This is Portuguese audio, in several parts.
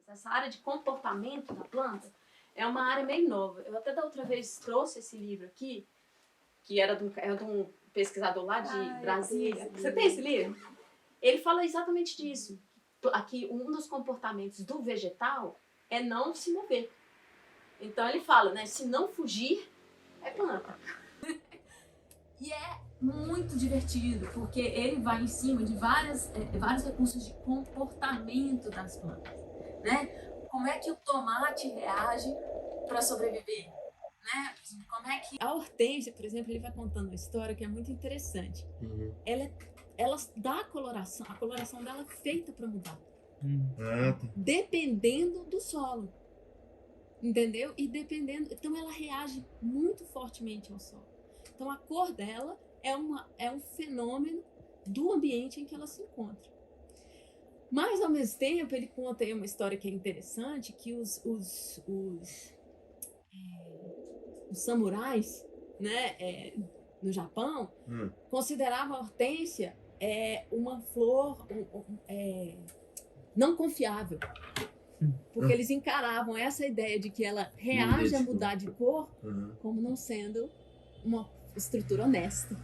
essa área de comportamento da planta, é uma área meio nova. Eu até da outra vez trouxe esse livro aqui, que era de um pesquisador lá de Brasília. Você tem esse livro? Ele fala exatamente disso. Aqui, um dos comportamentos do vegetal é não se mover. Então ele fala, né? Se não fugir, é planta. E é muito divertido, porque ele vai em cima de vários recursos de comportamento das plantas, né? Como é que o tomate reage para sobreviver, né? Como é que a hortênsia, por exemplo, ele vai contando uma história que é muito interessante. Ela dá a coloração dela é feita para mudar, dependendo do solo, entendeu? E dependendo, então ela reage muito fortemente ao solo. Então a cor dela é um fenômeno do ambiente em que ela se encontra. Mas ao mesmo tempo ele conta aí uma história que é interessante, que os samurais, né, no Japão, consideravam a hortênsia uma flor não confiável. Porque eles encaravam essa ideia de que ela reage a mudar de cor como não sendo uma estrutura honesta.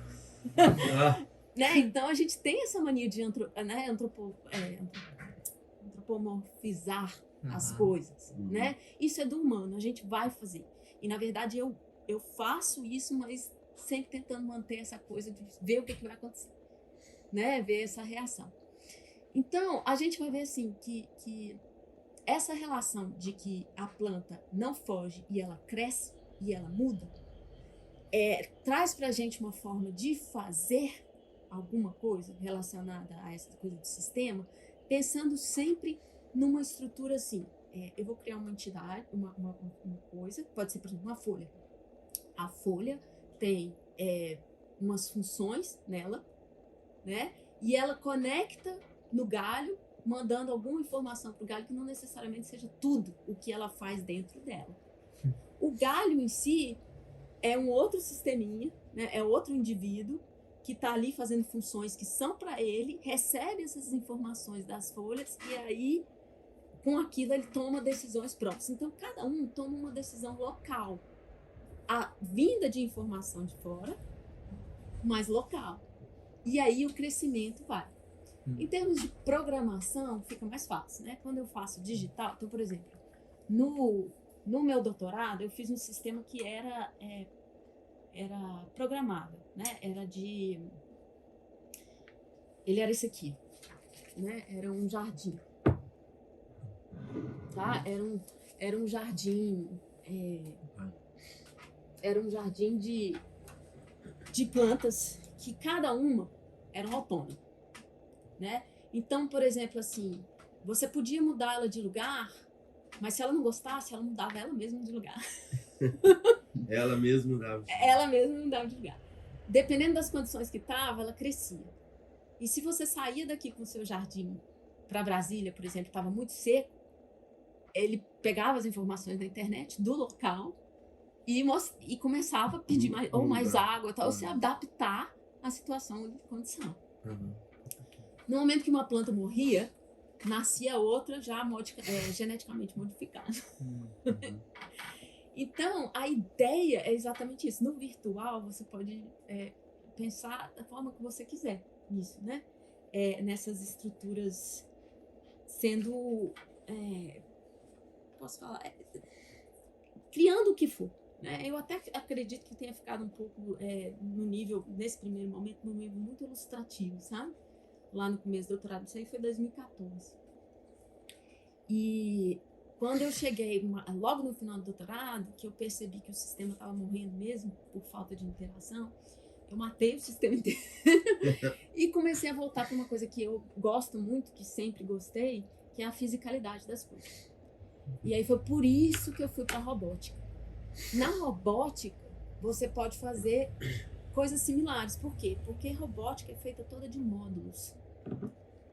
Né? Então a gente tem essa mania de antropomorfizar as coisas, né? Isso é do humano, a gente vai fazer. E na verdade eu faço isso, mas sempre tentando manter essa coisa de ver o que vai acontecer, né? Ver essa reação. Então a gente vai ver assim que essa relação de que a planta não foge e ela cresce e ela muda, traz pra gente uma forma de fazer alguma coisa relacionada a essa coisa do sistema, pensando sempre numa estrutura assim. Eu vou criar uma entidade, uma coisa, pode ser, por exemplo, uma folha. A folha tem umas funções nela, né? E ela conecta no galho, mandando alguma informação para o galho que não necessariamente seja tudo o que ela faz dentro dela. O galho em si é um outro sisteminha, né? É outro indivíduo que está ali fazendo funções que são para ele, recebe essas informações das folhas e aí, com aquilo, ele toma decisões próprias. Então, cada um toma uma decisão local. A vinda de informação de fora, mas local. E aí o crescimento vai. Em termos de programação, fica mais fácil, né? Quando eu faço digital, então, por exemplo, no meu doutorado, eu fiz um sistema que era programável, né? Ele era esse aqui, né? Era um jardim, tá? Era um jardim, de plantas que cada uma era um autônomo, né? Então, por exemplo, assim, você podia mudar ela de lugar, mas se ela não gostasse, ela mudava ela mesma de lugar. Ela mesma mudava. Ela mesma mudava de lugar. Dependendo das condições que estava, ela crescia. E se você saía daqui com o seu jardim para Brasília, por exemplo, estava muito seco, ele pegava as informações da internet do local e começava a pedir mais água, tal, ou se adaptar à situação de condição. No momento que uma planta morria, nascia outra já geneticamente modificada. Então, a ideia é exatamente isso. No virtual, você pode pensar da forma que você quiser nisso, né? Nessas estruturas sendo, posso falar, criando o que for. Né? Eu até acredito que tenha ficado um pouco no nível, nesse primeiro momento, no nível muito ilustrativo, sabe? Lá no começo do doutorado, isso aí foi 2014. E quando eu cheguei, logo no final do doutorado, que eu percebi que o sistema estava morrendo mesmo por falta de interação, eu matei o sistema inteiro e comecei a voltar para uma coisa que eu gosto muito, que sempre gostei, que é a fisicalidade das coisas. E aí foi por isso que eu fui para a robótica. Na robótica, você pode fazer coisas similares. Por quê? Porque a robótica é feita toda de módulos.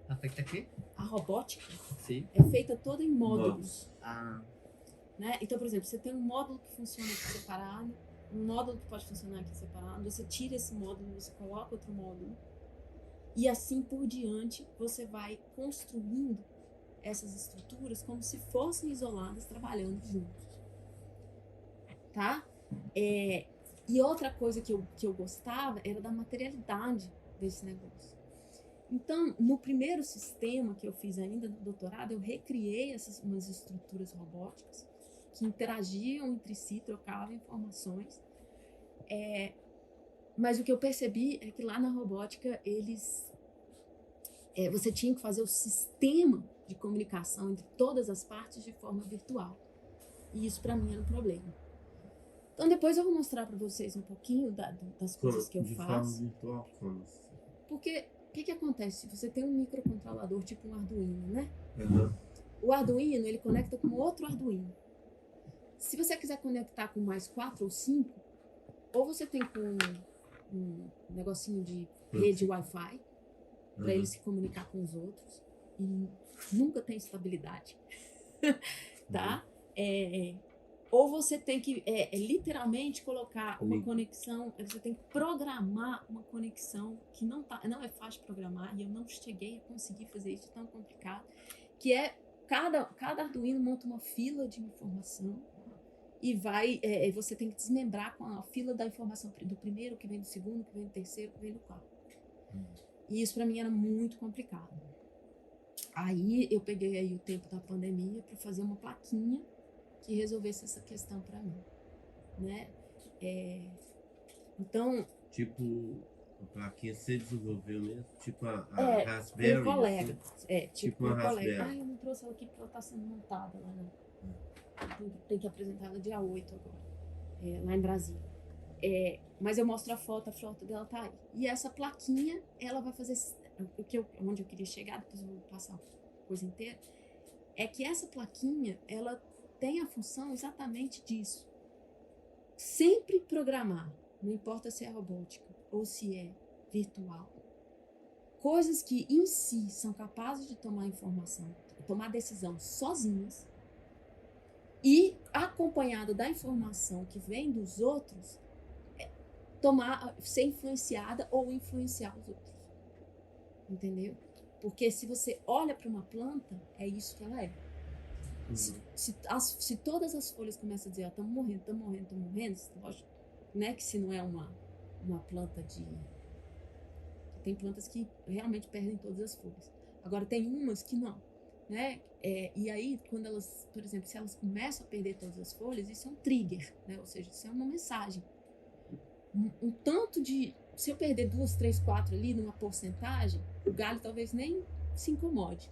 A feita aqui? A robótica Sim. é feita toda em módulos. Né? Então, por exemplo, você tem um módulo que funciona aqui separado, um módulo que pode funcionar aqui separado, você tira esse módulo, você coloca outro módulo, e assim por diante você vai construindo essas estruturas como se fossem isoladas, trabalhando juntos, tá? E outra coisa que eu gostava era da materialidade desse negócio. Então, no primeiro sistema que eu fiz ainda no doutorado, eu recriei umas estruturas robóticas que interagiam entre si, trocavam informações. Mas o que eu percebi é que lá na robótica, você tinha que fazer o sistema de comunicação entre todas as partes de forma virtual. E isso, para mim, era um problema. Então, depois eu vou mostrar para vocês um pouquinho das coisas que eu faço. De forma virtual, como assim? Porque o que acontece? Você tem um microcontrolador, tipo um Arduino, né? Uhum. O Arduino, ele conecta com outro Arduino. Se você quiser conectar com mais 4 ou 5, ou você tem com um negocinho de rede Wi-Fi, para ele se comunicar com os outros, e nunca tem estabilidade, tá? Ou você tem que literalmente colocar uma conexão, você tem que programar uma conexão que não é fácil de programar, e eu não cheguei a conseguir fazer isso, tão complicado, que cada Arduino monta uma fila de informação e você tem que desmembrar com a fila da informação do primeiro, que vem do segundo, que vem do terceiro, que vem do quarto. E isso para mim era muito complicado. Aí eu peguei aí o tempo da pandemia para fazer uma plaquinha que resolvesse essa questão para mim, né? Então, tipo, a plaquinha você desenvolveu mesmo? Tipo a Raspberry? Um colega. Assim? Tipo uma um colega. Raspberry. Eu não trouxe ela aqui porque ela está sendo montada lá, né? Tem que apresentar ela dia 8 agora, lá em Brasília. Mas eu mostro a foto dela tá aí. E essa plaquinha, ela vai fazer onde eu queria chegar, depois eu vou passar a coisa inteira, é que essa plaquinha, ela tem a função exatamente disso. Sempre programar, não importa se é robótica ou se é virtual, coisas que em si são capazes de tomar decisão sozinhas e acompanhado da informação que vem dos outros, ser influenciada ou influenciar os outros. Entendeu? Porque se você olha para uma planta, é isso que ela é. Se todas as folhas começam a dizer, estamos morrendo, lógico, né, que se não é uma planta tem plantas que realmente perdem todas as folhas. Agora, tem umas que não, né? E aí, quando elas, por exemplo, se elas começam a perder todas as folhas, isso é um trigger, né? Ou seja, isso é uma mensagem. Um tanto de... Se eu perder 2, 3, 4 ali numa porcentagem, o galho talvez nem se incomode.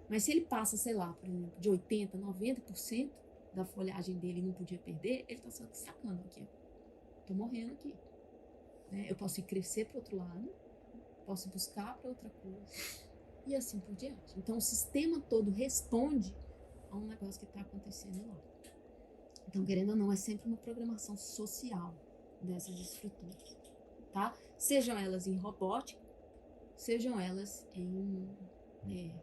Mas se ele passa, sei lá, por exemplo, de 80%, 90% da folhagem dele e não podia perder, ele está sacando aqui. Estou morrendo aqui. Né? Eu posso ir crescer para o outro lado, posso buscar para outra coisa, e assim por diante. Então, o sistema todo responde a um negócio que está acontecendo lá. Então, querendo ou não, é sempre uma programação social dessas estruturas, tá? Sejam elas em robótica, sejam elas em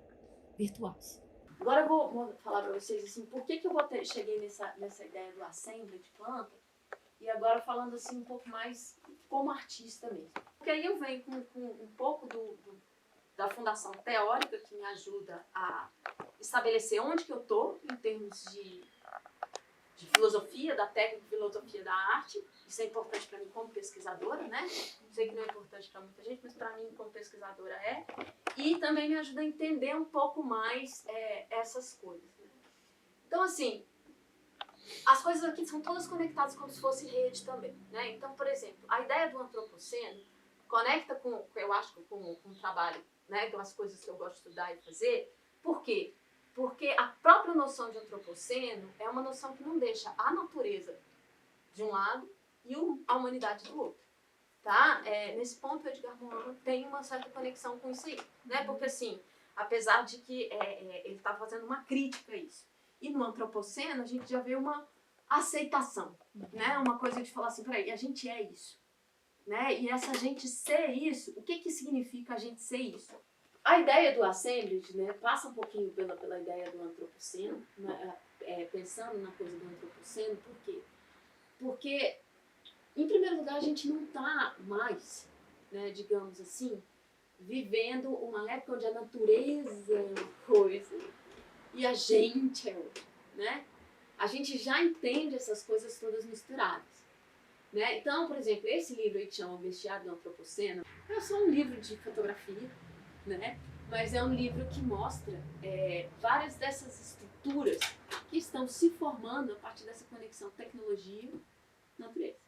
virtuais. Agora eu vou falar para vocês assim, por que eu cheguei nessa ideia do assembly de planta, e agora falando assim um pouco mais como artista mesmo. Porque aí eu venho com um pouco da fundação teórica que me ajuda a estabelecer onde que eu estou em termos de filosofia, da técnica de filosofia da arte. Isso é importante para mim como pesquisadora, né? Sei que não é importante para muita gente, mas para mim como pesquisadora é. E também me ajuda a entender um pouco mais essas coisas. Né? Então, assim, as coisas aqui são todas conectadas como se fosse rede também. Né? Então, por exemplo, a ideia do antropoceno conecta eu acho, com o trabalho, né? Com as coisas que eu gosto de estudar e fazer. Por quê? Porque a própria noção de antropoceno é uma noção que não deixa a natureza de um lado e a humanidade do outro. Tá? Nesse ponto, o Edgar Morin tem uma certa conexão com isso aí. Né? Porque, assim, apesar de que ele está fazendo uma crítica a isso. E no antropoceno, a gente já vê uma aceitação. Né? Uma coisa de falar assim, peraí, a gente é isso. Né? E essa gente ser isso, o que significa a gente ser isso? A ideia do assemblage, né, passa um pouquinho pela ideia do antropoceno, né, pensando na coisa do antropoceno, por quê? Porque, em primeiro lugar, a gente não está mais, né, digamos assim, vivendo uma época onde a natureza é uma coisa e a gente é outro, né? A gente já entende essas coisas todas misturadas, né? Então, por exemplo, esse livro aí que chama O Bestiário do Antropoceno, é só um livro de fotografia, né? Mas é um livro que mostra várias dessas estruturas que estão se formando a partir dessa conexão tecnologia-natureza.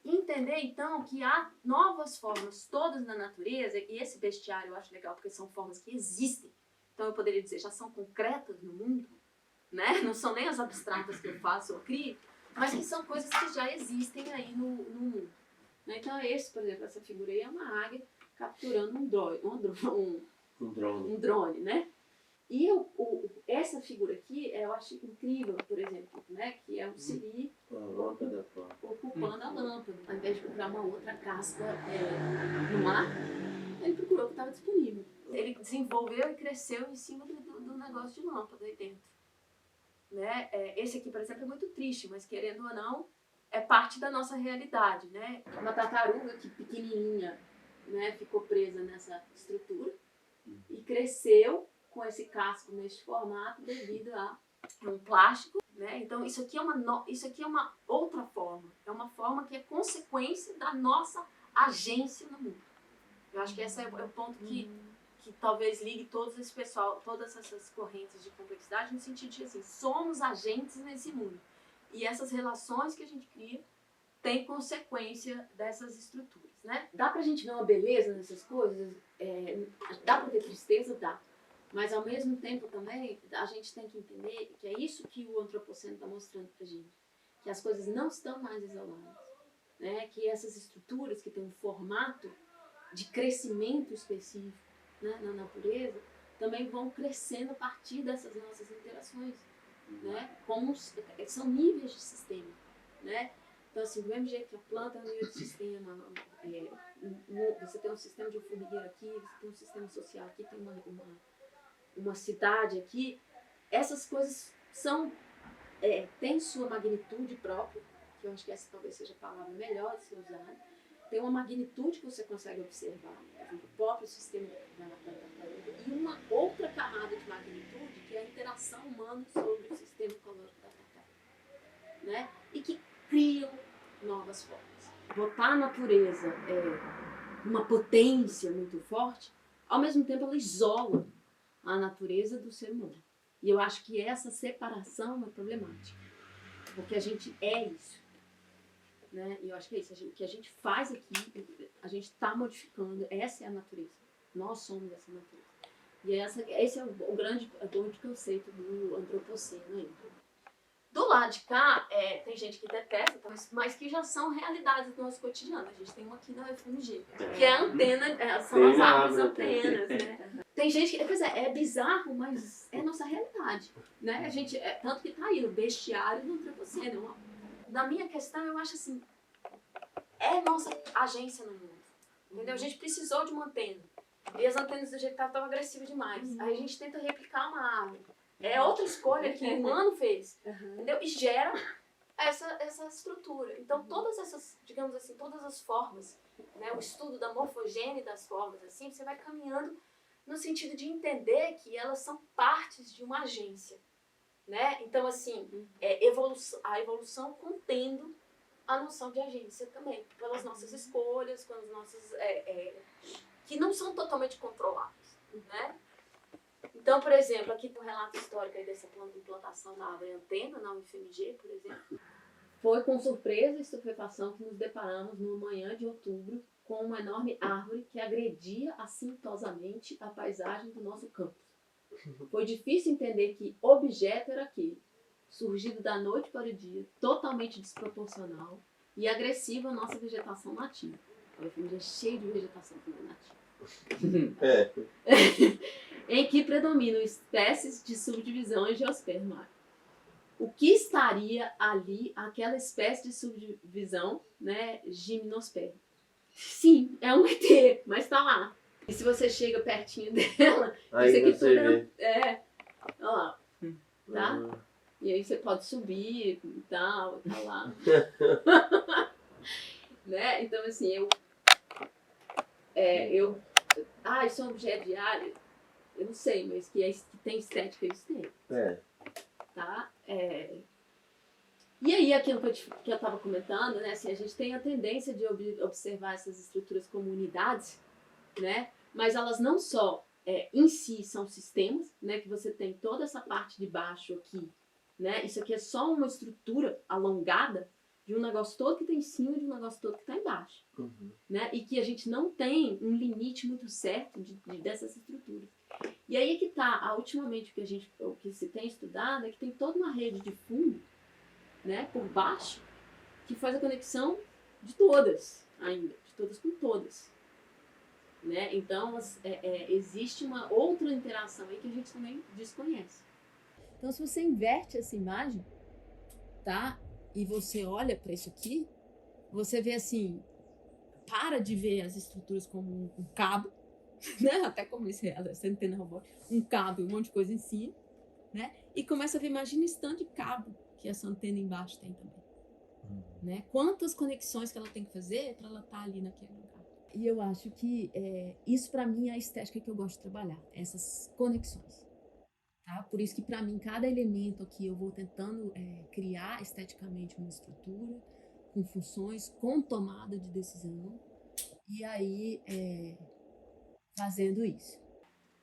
E entender, então, que há novas formas todas na natureza, e esse bestiário eu acho legal porque são formas que existem. Então eu poderia dizer, já são concretas no mundo, né? Não são nem as abstratas que eu faço ou crio, mas que são coisas que já existem aí no mundo. Então esse, por exemplo, essa figura aí é uma águia capturando um drone, né? E essa figura aqui, eu acho incrível, por exemplo, né? Que é o siri ocupando a lâmpada. Ao invés de procurar uma outra casca no mar, ele procurou o que estava disponível. Ele desenvolveu e cresceu em cima do negócio de lâmpada aí dentro. Né? Esse aqui, por exemplo, é muito triste, mas querendo ou não, é parte da nossa realidade. Né? Uma tartaruga que pequenininha, né, ficou presa nessa estrutura e cresceu com esse casco neste formato devido a um plástico, né? Então isso aqui é uma outra forma, é uma forma que é consequência da nossa agência no mundo. Eu acho que esse é o ponto que talvez ligue todas essas correntes de complexidade no sentido de assim, somos agentes nesse mundo e essas relações que a gente cria têm consequência dessas estruturas, né? Dá pra gente ver uma beleza nessas coisas, dá pra ter tristeza, dá. Mas, ao mesmo tempo, também, a gente tem que entender que é isso que o antropoceno está mostrando pra gente. Que as coisas não estão mais isoladas. Né? Que essas estruturas que têm um formato de crescimento específico, né, na natureza, também vão crescendo a partir dessas nossas interações. Né? Como são níveis de sistema. Né? Então, assim, do mesmo jeito que a planta é um nível de sistema, você tem um sistema de um formigueiro aqui, você tem um sistema social aqui, tem uma cidade aqui, essas coisas têm sua magnitude própria, que eu acho que essa talvez seja a palavra melhor de ser usada, tem uma magnitude que você consegue observar, o próprio sistema da tartaruga, e uma outra camada de magnitude, que é a interação humana sobre o sistema ecológico da tartaruga, né? E que criam novas formas. Botar a natureza uma potência muito forte, ao mesmo tempo ela isola a natureza do ser humano. E eu acho que essa separação é problemática. Porque a gente é isso. Né? E eu acho que é isso. O que a gente faz aqui, a gente está modificando. Essa é a natureza. Nós somos essa natureza. E esse é o grande conceito do antropoceno aí. Do lado de cá, tem gente que detesta, mas que já são realidades do nosso cotidiano. A gente tem uma aqui na UFMG, que é a antena, são as árvores antenas, né? Tem gente que, pois é bizarro, mas é nossa realidade, né? A gente, tanto que tá aí no bestiário do antropoceno. Na minha questão, eu acho assim, é nossa agência no mundo, entendeu? A gente precisou de uma antena, e as antenas do jeito que estavam agressivas demais. Aí a gente tenta replicar uma árvore. É outra escolha que o humano fez, entendeu? E gera essa estrutura. Então, todas essas, digamos assim, todas as formas, né? O estudo da morfogênese das formas, assim, você vai caminhando no sentido de entender que elas são partes de uma agência, né? Então, assim, a evolução contendo a noção de agência também, pelas nossas escolhas, com as nossas... que não são totalmente controladas, né? Então, por exemplo, aqui tem um relato histórico aí dessa implantação da árvore antena na UFMG, por exemplo. Foi com surpresa e estupefação que nos deparamos numa manhã de outubro com uma enorme árvore que agredia assintosamente a paisagem do nosso campus. Foi difícil entender que objeto era aquele, surgido da noite para o dia, totalmente desproporcional e agressivo à nossa vegetação nativa. A UFMG é cheia de vegetação nativa. Em que predominam espécies de subdivisão angiospermática. O que estaria ali, aquela espécie de subdivisão, né, gimnosperma? Sim, é um ET, mas tá lá. E se você chega pertinho dela, aí isso aqui você tudo olha lá, tá? E aí você pode subir e tal, tá lá. Né? Então, assim, isso é um objeto diário. eu não sei, mas que tem estética, eles têm. Tá? E aí, aquilo que eu estava comentando, né? Assim, a gente tem a tendência de observar essas estruturas como unidades, né? Mas elas não só em si são sistemas, né? Que você tem toda essa parte de baixo aqui, né? Isso aqui é só uma estrutura alongada de um negócio todo que está em cima e de um negócio todo que está embaixo, né? E que a gente não tem um limite muito certo dessas estruturas. E aí que está, ultimamente, o que se tem estudado é que tem toda uma rede de fundo, né, por baixo, que faz a conexão de todas ainda, de todas com todas. Né? Então, existe uma outra interação aí que a gente também desconhece. Então, se você inverte essa imagem, tá? E você olha para isso aqui, você vê assim, para de ver as estruturas como um cabo, né? Até comecei a antena robótica, um cabo e um monte de coisa em cima, né? E começa a ver, imagina esse tanto de cabo que essa antena embaixo tem também. Né? Quantas conexões que ela tem que fazer para ela estar ali naquele lugar. E eu acho que isso para mim é a estética que eu gosto de trabalhar, essas conexões. Tá? Por isso que para mim cada elemento aqui eu vou tentando criar esteticamente uma estrutura com funções, com tomada de decisão e aí fazendo isso.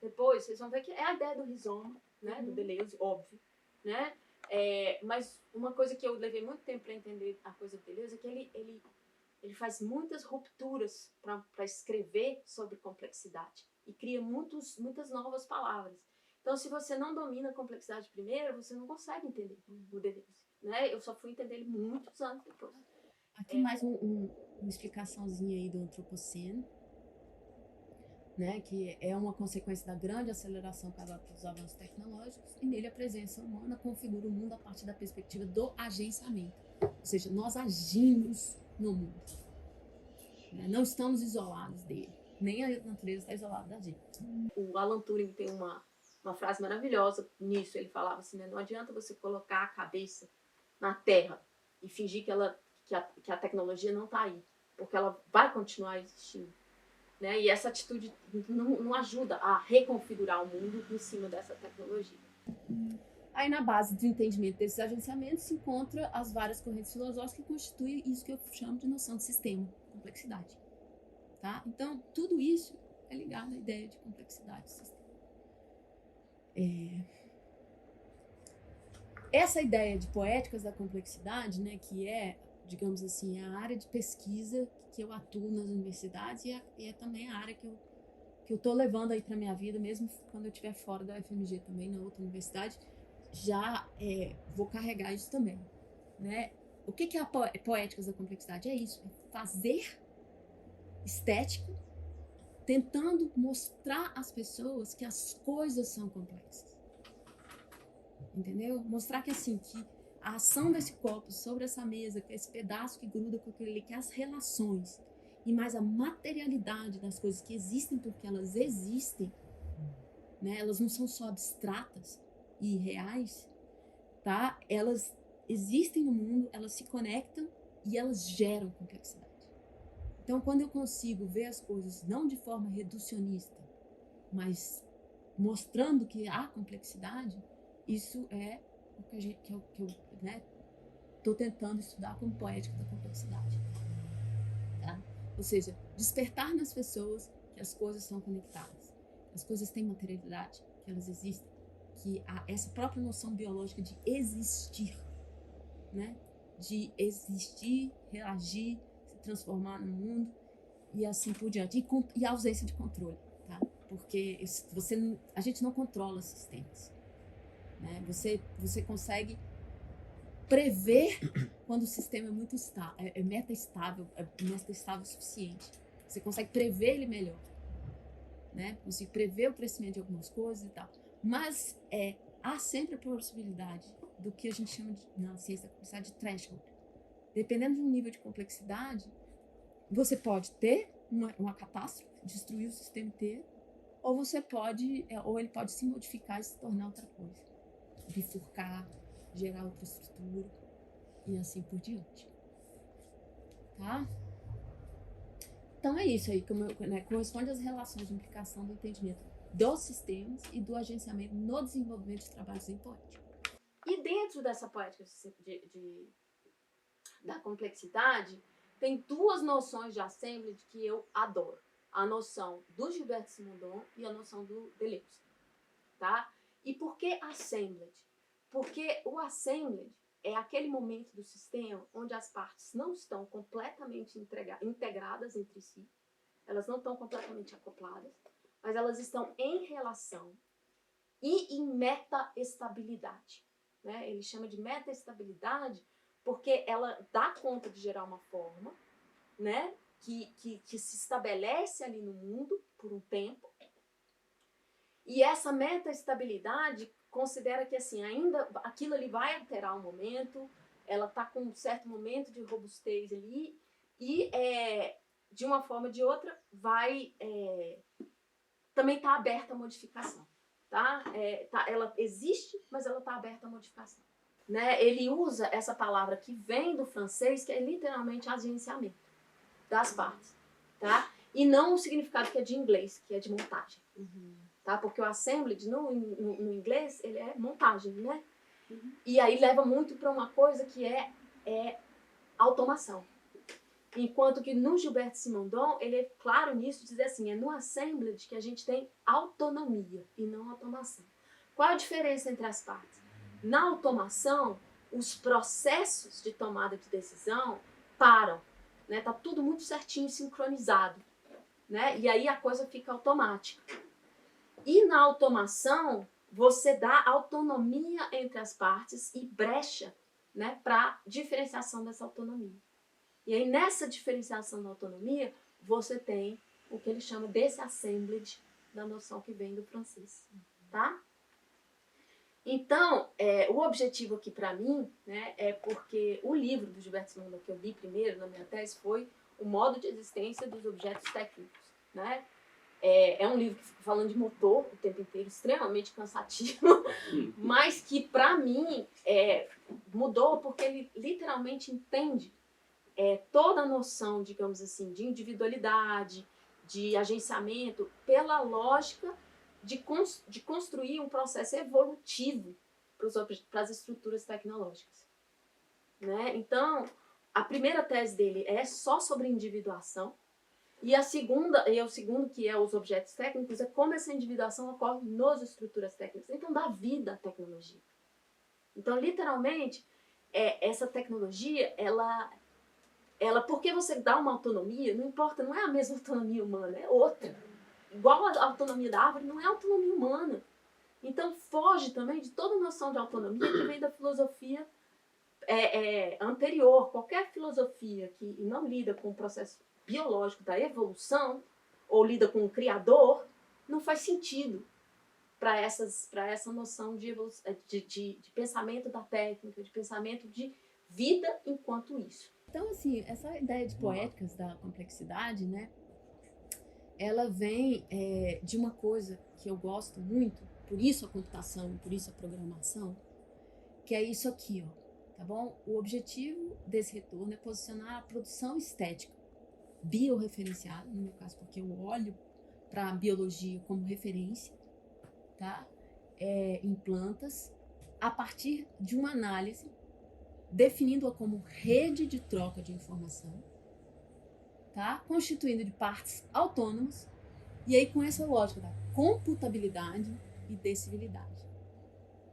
Depois vocês vão ver que é a ideia do rizoma, né? Do Deleuze, óbvio, né? Mas uma coisa que eu levei muito tempo para entender a coisa do Deleuze é que ele faz muitas rupturas para escrever sobre complexidade e cria muitas novas palavras. Então, se você não domina a complexidade primeiro, você não consegue entender o Deleuze. Né? Eu só fui entender ele muitos anos depois. Aqui mais uma explicaçãozinha aí do Antropoceno, né, que é uma consequência da grande aceleração causada pelos avanços tecnológicos, e nele a presença humana configura o mundo a partir da perspectiva do agenciamento. Ou seja, nós agimos no mundo. Né? Não estamos isolados dele. Nem a natureza está isolada da gente. O Alan Turing tem uma frase maravilhosa nisso. Ele falava assim, né, não adianta você colocar a cabeça na Terra e fingir que a tecnologia não está aí, porque ela vai continuar existindo. Né? E essa atitude não ajuda a reconfigurar o mundo em cima dessa tecnologia. Aí, na base do entendimento desses agenciamentos, se encontra as várias correntes filosóficas que constituem isso que eu chamo de noção de sistema, complexidade. Tá? Então, tudo isso é ligado à ideia de complexidade do sistema. Essa ideia de poéticas da complexidade, né, que é, digamos assim, a área de pesquisa que eu atuo nas universidades e é também a área que eu estou levando aí para minha vida, mesmo quando eu estiver fora da UFMG também, na outra universidade, já vou carregar isso também. Né? O que é a poéticas da complexidade? É isso, é fazer estética, tentando mostrar às pessoas que as coisas são complexas. Entendeu? Mostrar que assim, que a ação desse copo sobre essa mesa, que esse pedaço que gruda com aquele ali, que as relações e mais a materialidade das coisas que existem porque elas existem, né? Elas não são só abstratas e reais, tá? Elas existem no mundo, elas se conectam e elas geram complexidade. Então, quando eu consigo ver as coisas não de forma reducionista, mas mostrando que há complexidade, isso é o que eu estou tentando estudar como poética da complexidade. Tá? Ou seja, despertar nas pessoas que as coisas são conectadas, as coisas têm materialidade, que elas existem, que há essa própria noção biológica de existir, né? De existir, reagir, se transformar no mundo e assim por diante. E a ausência de controle, tá? Porque a gente não controla sistemas. Né? Você consegue prever quando o sistema é muito meta-estável, meta-estável o suficiente. Você consegue prever ele melhor. Né? Consegue prever o crescimento de algumas coisas e tal. Mas há sempre a possibilidade do que a gente chama na ciência da complexidade de threshold. Dependendo do nível de complexidade, você pode ter uma catástrofe, destruir o sistema inteiro, ou ou ele pode se modificar e se tornar outra coisa. Bifurcar, gerar outra estrutura e assim por diante. Tá? Então é isso aí, corresponde às relações de implicação do entendimento dos sistemas e do agenciamento no desenvolvimento de trabalhos em poética. E dentro dessa poética da complexidade, tem duas noções de assemblage que eu adoro. A noção do Gilberto Simondon e a noção do Deleuze. Tá? E por que assemblage? Porque o assemblage é aquele momento do sistema onde as partes não estão completamente integradas entre si, elas não estão completamente acopladas, mas elas estão em relação e em metaestabilidade. Né? Ele chama de metaestabilidade porque ela dá conta de gerar uma forma, né, que se estabelece ali no mundo por um tempo. E essa metaestabilidade considera que assim, ainda aquilo ali vai alterar o momento, ela está com um certo momento de robustez ali, e de uma forma ou de outra vai também está aberta a modificação. Tá? Ela existe, mas ela está aberta à modificação. Né? Ele usa essa palavra que vem do francês, que é literalmente agenciamento das partes. Tá? E não o significado que é de inglês, que é de montagem. Tá? Porque o assemblage no inglês ele é montagem, né? E aí leva muito para uma coisa que é automação. Enquanto que no Gilberto Simondon, ele é claro nisso, dizer assim, é no assemblage que a gente tem autonomia e não automação. Qual a diferença entre as partes? Na automação, os processos de tomada de decisão param, né? Tá tudo muito certinho, sincronizado, né? E aí a coisa fica automática. E na automação, você dá autonomia entre as partes e brecha, né, para diferenciação dessa autonomia. E aí, nessa diferenciação da autonomia, você tem o que ele chama desse assemblage, da noção que vem do francês. Tá? Então, o objetivo aqui para mim, né, é porque o livro do Gilberto Simondon que eu li primeiro na minha tese foi O Modo de Existência dos Objetos Técnicos. Né? É um livro que fica falando de motor o tempo inteiro, extremamente cansativo, mas que para mim mudou porque ele literalmente entende toda a noção, digamos assim, de individualidade, de agenciamento, pela lógica de construir um processo evolutivo para as estruturas tecnológicas. Né? Então, a primeira tese dele é só sobre individuação, e o segundo, que é os objetos técnicos, é como essa individuação ocorre nas estruturas técnicas. Então, dá vida à tecnologia. Então, literalmente, essa tecnologia, ela, porque você dá uma autonomia, não importa, não é a mesma autonomia humana, é outra. Igual a autonomia da árvore, não é autonomia humana. Então, foge também de toda noção de autonomia que vem da filosofia anterior. Qualquer filosofia que não lida com o processo biológico da evolução, ou lida com o criador, não faz sentido para essa noção de pensamento da técnica, de pensamento de vida enquanto isso. Então, assim, essa ideia de poéticas da complexidade, né, ela vem de uma coisa que eu gosto muito, por isso a computação, por isso a programação, que é isso aqui, ó, tá bom? O objetivo desse retorno é posicionar a produção estética biorreferenciada, no meu caso, porque eu olho para a biologia como referência, tá? Em plantas, a partir de uma análise, definindo-a como rede de troca de informação, tá? Constituindo de partes autônomas, e aí com essa lógica da computabilidade e decibilidade.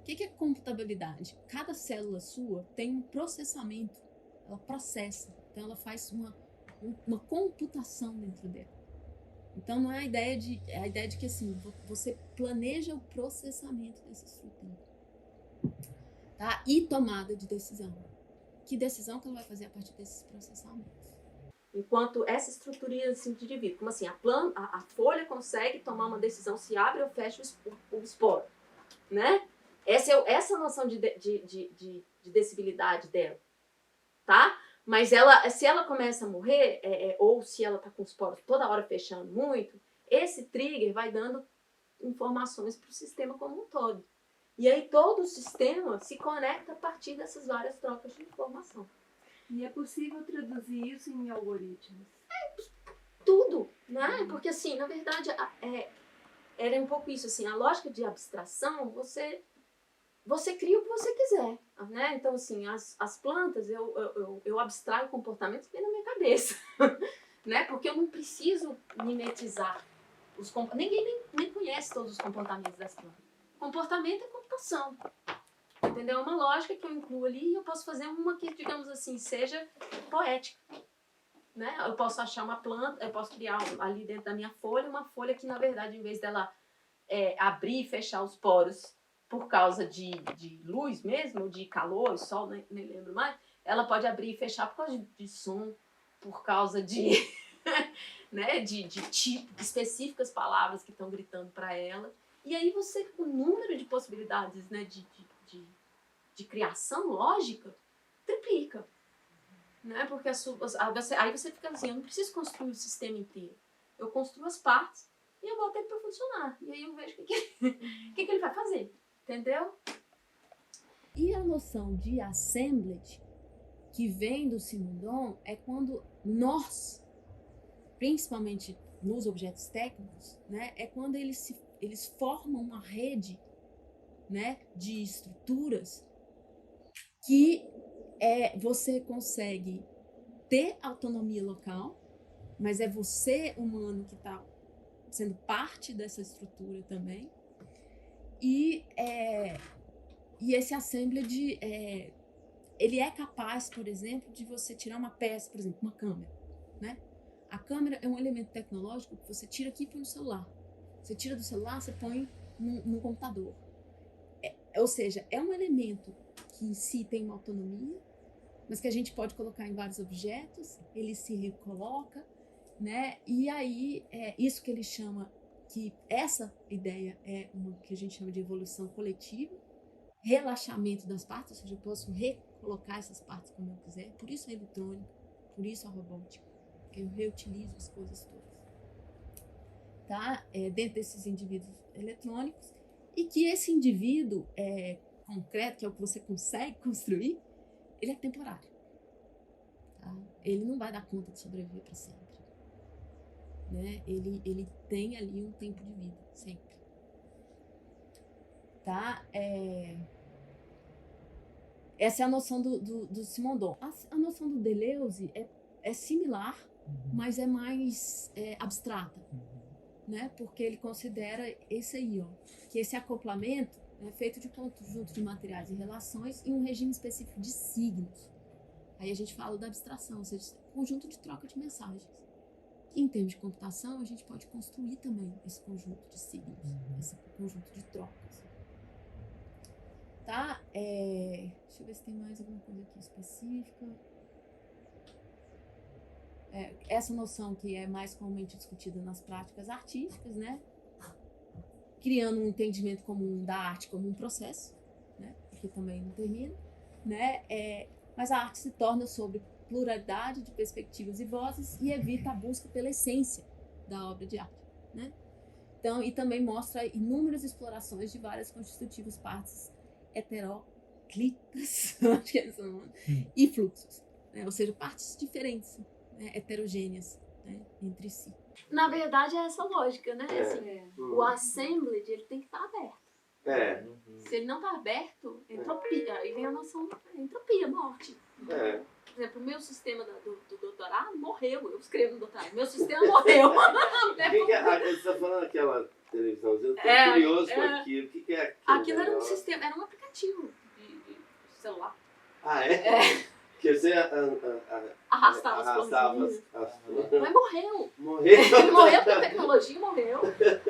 O que é computabilidade? Cada célula sua tem um processamento, ela processa, então ela faz uma computação dentro dela. Então não é a ideia de que assim, você planeja o processamento dessa estrutura, tá? E tomada de decisão. Que decisão que ela vai fazer a partir desses processamentos? Enquanto essa estrutura se divide, como assim, a folha consegue tomar uma decisão se abre ou fecha o esporo, né? Essa noção de decibilidade dela, tá? Mas se ela começa a morrer, ou se ela está com os poros toda hora fechando muito, esse trigger vai dando informações para o sistema como um todo. E aí todo o sistema se conecta a partir dessas várias trocas de informação. E é possível traduzir isso em algoritmos? Tudo, né? Porque assim, na verdade, era um pouco isso, assim, a lógica de abstração, você cria o que você quiser, né? Então, assim, as plantas, eu abstraio o comportamento que vem na minha cabeça, né? Porque eu não preciso mimetizar ninguém nem conhece todos os comportamentos das plantas. Comportamento é computação, entendeu? É uma lógica que eu incluo ali e eu posso fazer uma que, digamos assim, seja poética, né? Eu posso achar uma planta, eu posso criar ali dentro da minha folha, uma folha que, na verdade, em vez dela abrir e fechar os poros por causa de luz mesmo, de calor, sol, nem lembro mais, ela pode abrir e fechar por causa de som, por causa de, né, de tipo, de específicas palavras que estão gritando para ela. E aí você, o número de possibilidades, né, de criação lógica, triplica. Né? Porque aí você fica assim, eu não preciso construir o sistema inteiro. Eu construo as partes e eu boto ele para funcionar. E aí eu vejo o que ele vai fazer. Entendeu? E a noção de assemblage, que vem do Simondon, é quando nós, principalmente nos objetos técnicos, né, é quando eles formam uma rede, né, de estruturas que você consegue ter autonomia local, mas é você, humano, que está sendo parte dessa estrutura também. E esse assemblage, ele é capaz, por exemplo, de você tirar uma peça, por exemplo, uma câmera, né? A câmera é um elemento tecnológico que você tira aqui e põe no celular. Você tira do celular, você põe no computador. Ou seja, é um elemento que em si tem uma autonomia, mas que a gente pode colocar em vários objetos, ele se recoloca, né? E aí, isso que ele chama, que essa ideia é uma que a gente chama de evolução coletiva, relaxamento das partes, ou seja, eu posso recolocar essas partes como eu quiser, por isso a eletrônica, por isso a robótica, porque eu reutilizo as coisas todas, tá? Dentro desses indivíduos eletrônicos, e que esse indivíduo concreto, que é o que você consegue construir, ele é temporário, tá? Ele não vai dar conta de sobreviver para sempre, né? Ele tem ali um tempo de vida, sempre, tá? Essa é a noção do Simondon. A noção do Deleuze é similar, mas é mais abstrata, né? Porque ele considera esse aí, ó, que esse acoplamento é feito de conjunto de materiais e relações em um regime específico de signos. Aí a gente fala da abstração, ou seja, conjunto de troca de mensagens. E em termos de computação, a gente pode construir também esse conjunto de signos, esse conjunto de trocas. Tá? Deixa eu ver se tem mais alguma coisa aqui específica. Essa noção que é mais comumente discutida nas práticas artísticas, né? Criando um entendimento comum da arte como um processo, né? Que também não termina, né? Mas a arte se torna sobre pluralidade de perspectivas e vozes e evita a busca pela essência da obra de arte, né? Então, e também mostra inúmeras explorações de várias constitutivas partes heteroclitas, acho que é esse o nome, e fluxos, né? Ou seja, partes diferentes, né? Heterogêneas, né? Entre si. Na verdade, é essa lógica, né? Assim, o assemblage, ele tem que estar aberto. Se ele não está aberto, entropia. Aí vem a noção de entropia, morte. Por exemplo, o meu sistema do doutorado morreu. Eu escrevo no doutorado. Meu sistema morreu. Você está falando daquela televisãozinha? Eu estou curioso com aquilo. O que é aquilo? Aquilo era um sistema, era um aplicativo de celular. Ah, é? Que você arrastava as florzinhas. Mas morreu. Morreu? Morreu porque a tecnologia morreu.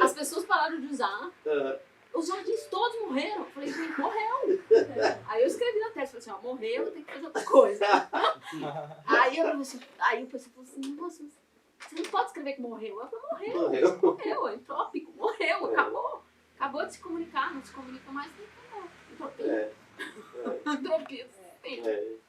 As pessoas pararam de usar. Os jardins todos morreram. Eu falei, gente, morreu. Aí eu escrevi na tese, falei assim, morreu, tem que fazer outra coisa. Aí o pessoal falou assim, nossa, você não pode escrever que morreu. Eu falei, morreu, é entrópico, morreu, acabou. Acabou de se comunicar, não se comunica mais, acabou. Entropia. Entropia.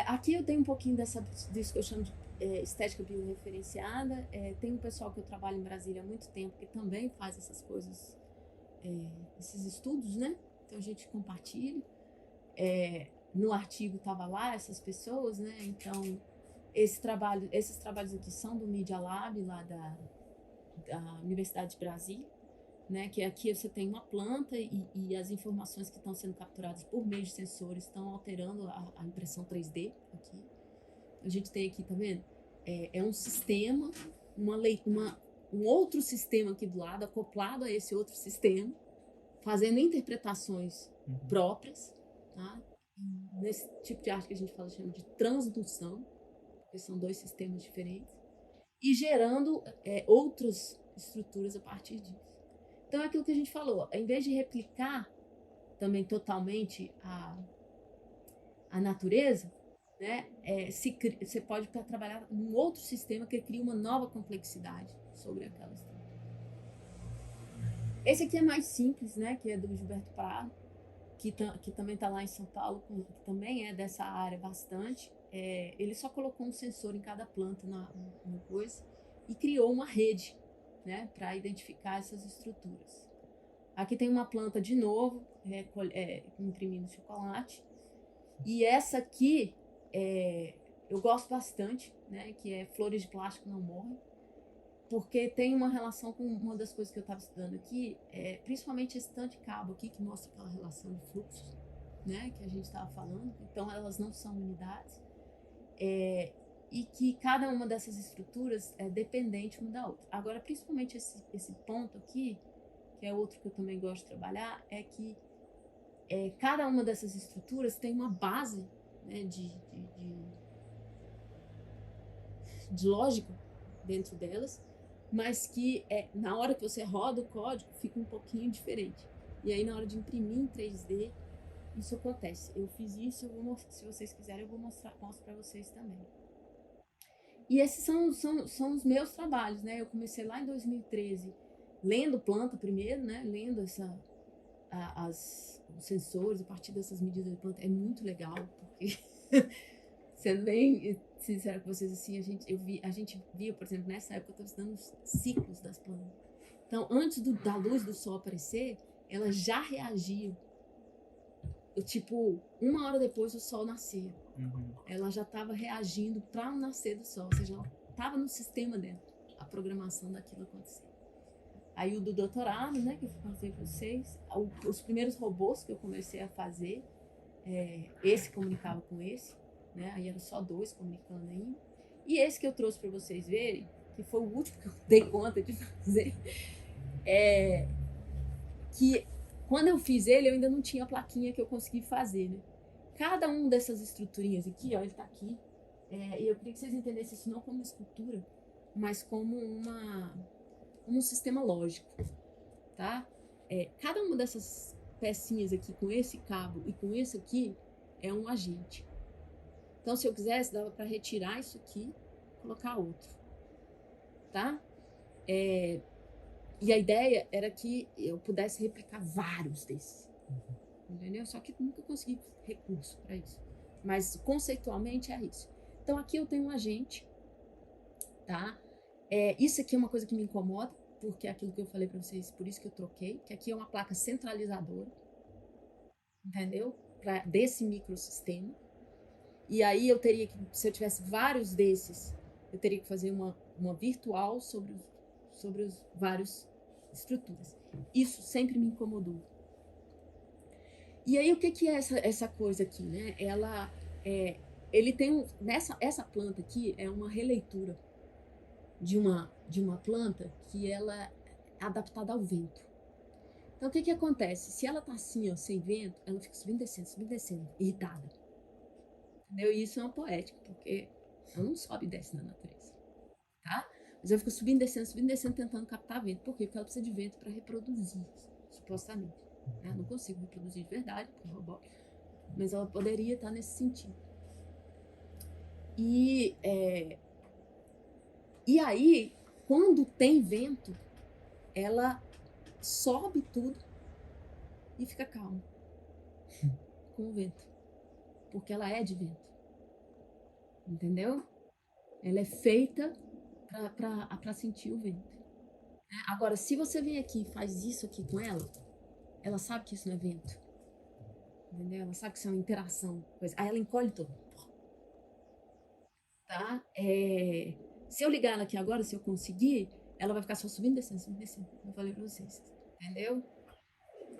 Aqui eu tenho um pouquinho disso que eu chamo de estética biorreferenciada. Tem um pessoal que eu trabalho em Brasília há muito tempo que também faz essas coisas, esses estudos, né? Então a gente compartilha. No artigo estava lá essas pessoas, né? Então esses trabalhos aqui são do Media Lab, lá da Universidade de Brasília, né? Que aqui você tem uma planta e as informações que estão sendo capturadas por meio de sensores estão alterando a impressão 3D aqui. A gente tem aqui, tá vendo? É um sistema, um outro sistema aqui do lado, acoplado a esse outro sistema, fazendo interpretações próprias, tá? Nesse tipo de arte que a gente chama de transdução, porque são dois sistemas diferentes, e gerando outras estruturas a partir disso. Então, é aquilo que a gente falou, em vez de replicar também totalmente a natureza, né, você pode trabalhar num outro sistema que cria uma nova complexidade sobre aquela estrutura. Esse aqui é mais simples, né, que é do Gilberto Prado, que também está lá em São Paulo, que também é dessa área bastante. Ele só colocou um sensor em cada planta na coisa e criou uma rede, né, para identificar essas estruturas. Aqui tem uma planta de novo, imprimindo chocolate. E essa aqui, eu gosto bastante, né, que é Flores de Plástico Não Morrem, porque tem uma relação com uma das coisas que eu estava estudando aqui, principalmente esse tanto de cabo aqui, que mostra aquela relação de fluxos, né, que a gente estava falando. Então, elas não são unidades. E que cada uma dessas estruturas é dependente uma da outra. Agora, principalmente esse ponto aqui, que é outro que eu também gosto de trabalhar, é que cada uma dessas estruturas tem uma base, né, de lógica dentro delas, mas que na hora que você roda o código fica um pouquinho diferente. E aí, na hora de imprimir em 3D, isso acontece. Eu fiz isso, eu vou mostrar, se vocês quiserem, eu mostro para vocês também. E esses são os meus trabalhos, né? Eu comecei lá em 2013, lendo planta primeiro, né? Lendo os sensores, a partir dessas medidas de planta. É muito legal, porque, sendo bem sincera com vocês, assim, a gente via, por exemplo, nessa época eu estava estudando os ciclos das plantas. Então, antes da luz do sol aparecer, elas já reagiam. Tipo, 1 hora depois do sol nascer. Ela já estava reagindo para o nascer do sol, ou seja, ela estava no sistema dela, a programação daquilo acontecer. Aí o do doutorado, né, que eu falei para vocês, os primeiros robôs que eu comecei a fazer, esse comunicava com esse, né, aí eram só 2 comunicando ainda. E esse que eu trouxe para vocês verem, que foi o último que eu dei conta de fazer, que quando eu fiz ele, eu ainda não tinha a plaquinha que eu consegui fazer, né? Cada uma dessas estruturinhas aqui, ó, ele tá aqui. E eu queria que vocês entendessem isso não como uma escultura, mas como um sistema lógico, tá? Cada uma dessas pecinhas aqui, com esse cabo e com esse aqui, é um agente. Então, se eu quisesse, dava para retirar isso aqui, colocar outro, tá? E a ideia era que eu pudesse replicar vários desses. Entendeu? Só que nunca consegui recurso para isso. Mas conceitualmente é isso. Então aqui eu tenho um agente, tá? Isso aqui é uma coisa que me incomoda, porque é aquilo que eu falei para vocês, por isso que eu troquei, que aqui é uma placa centralizadora, entendeu? Desse microsistema. E aí eu teria que, se eu tivesse vários desses, eu teria que fazer uma virtual sobre os vários estruturas. Isso sempre me incomodou. E aí, o que é essa coisa aqui, né? Ele tem essa planta aqui é uma releitura de uma planta que ela é adaptada ao vento. Então, o que acontece? Se ela tá assim, ó, sem vento, ela fica subindo e descendo, irritada. Entendeu? E isso é uma poética, porque ela não sobe e desce na natureza, tá? Mas ela fica subindo e descendo, tentando captar vento. Por quê? Porque ela precisa de vento para reproduzir, supostamente. Eu não consigo reproduzir de verdade, porque é robô, mas ela poderia estar nesse sentido. E aí, quando tem vento, ela sobe tudo e fica calma com o vento, porque ela é de vento, entendeu? Ela é feita para sentir o vento. Agora, se você vem aqui e faz isso aqui com ela sabe que isso não é vento. Entendeu? Ela sabe que isso é uma interação. Aí ela encolhe todo. Tá? Se eu ligar ela aqui agora, se eu conseguir, ela vai ficar só subindo e descendo, subindo e descendo. Eu falei pra vocês, entendeu?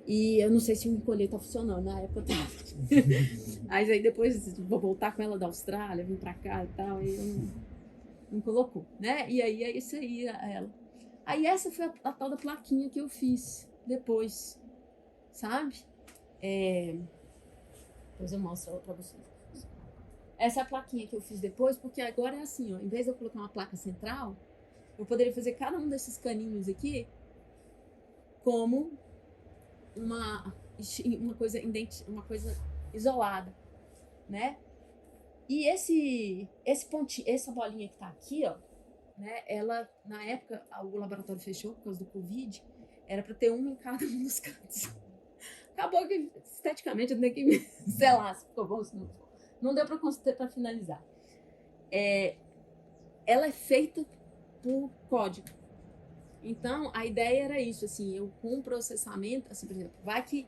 E eu não sei se o encolher tá funcionando, na época tá. Mas aí depois vou voltar com ela da Austrália, vim pra cá e tal, e eu não colocou, né? E aí é isso aí, ela. Aí essa foi a tal da plaquinha que eu fiz depois, sabe? Depois eu mostro ela pra vocês. Essa é a plaquinha que eu fiz depois, porque agora é assim, ó, em vez de eu colocar uma placa central, eu poderia fazer cada um desses caninhos aqui como uma coisa isolada, né? E esse pontinho, essa bolinha que tá aqui, ó, né? Ela, na época, o laboratório fechou por causa do Covid, era para ter uma em cada um dos cantos. Acabou que, esteticamente, eu tenho que, sei lá, se ficou bom, se não deu para finalizar. Ela é feita por código. Então, a ideia era isso, assim, eu com o processamento, assim, por exemplo, vai que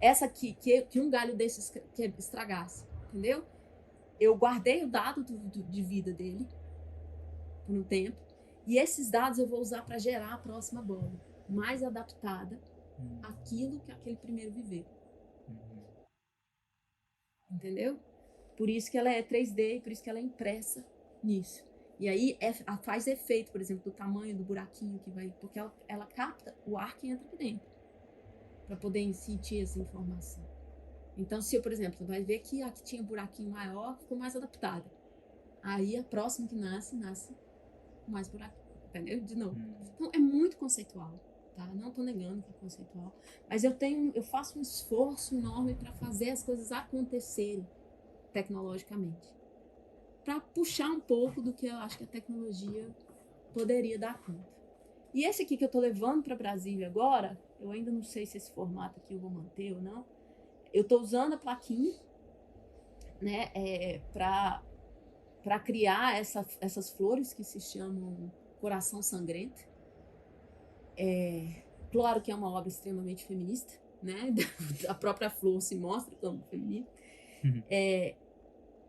essa aqui, que um galho desses que estragasse, entendeu? Eu guardei o dado de vida dele por um tempo, e esses dados eu vou usar para gerar a próxima bola, mais adaptada àquilo que aquele primeiro viveu. Entendeu? Por isso que ela é 3D e por isso que ela é impressa nisso. E aí faz efeito, por exemplo, do tamanho do buraquinho que vai, porque ela capta o ar que entra aqui dentro, para poder sentir essa informação. Então, se eu, por exemplo, você vai ver que a que tinha um buraquinho maior ficou mais adaptada. Aí a próxima que nasce com mais buraquinho, entendeu? De novo. Então, é muito conceitual, tá? Não tô negando que é conceitual, mas eu faço um esforço enorme para fazer as coisas acontecerem tecnologicamente, para puxar um pouco do que eu acho que a tecnologia poderia dar conta. E esse aqui que eu tô levando para Brasília agora, eu ainda não sei se esse formato aqui eu vou manter ou não. Eu tô usando a plaquinha, né, para criar essas flores que se chamam Coração Sangrento. Claro que é uma obra extremamente feminista, né? A própria flor se mostra como feminista.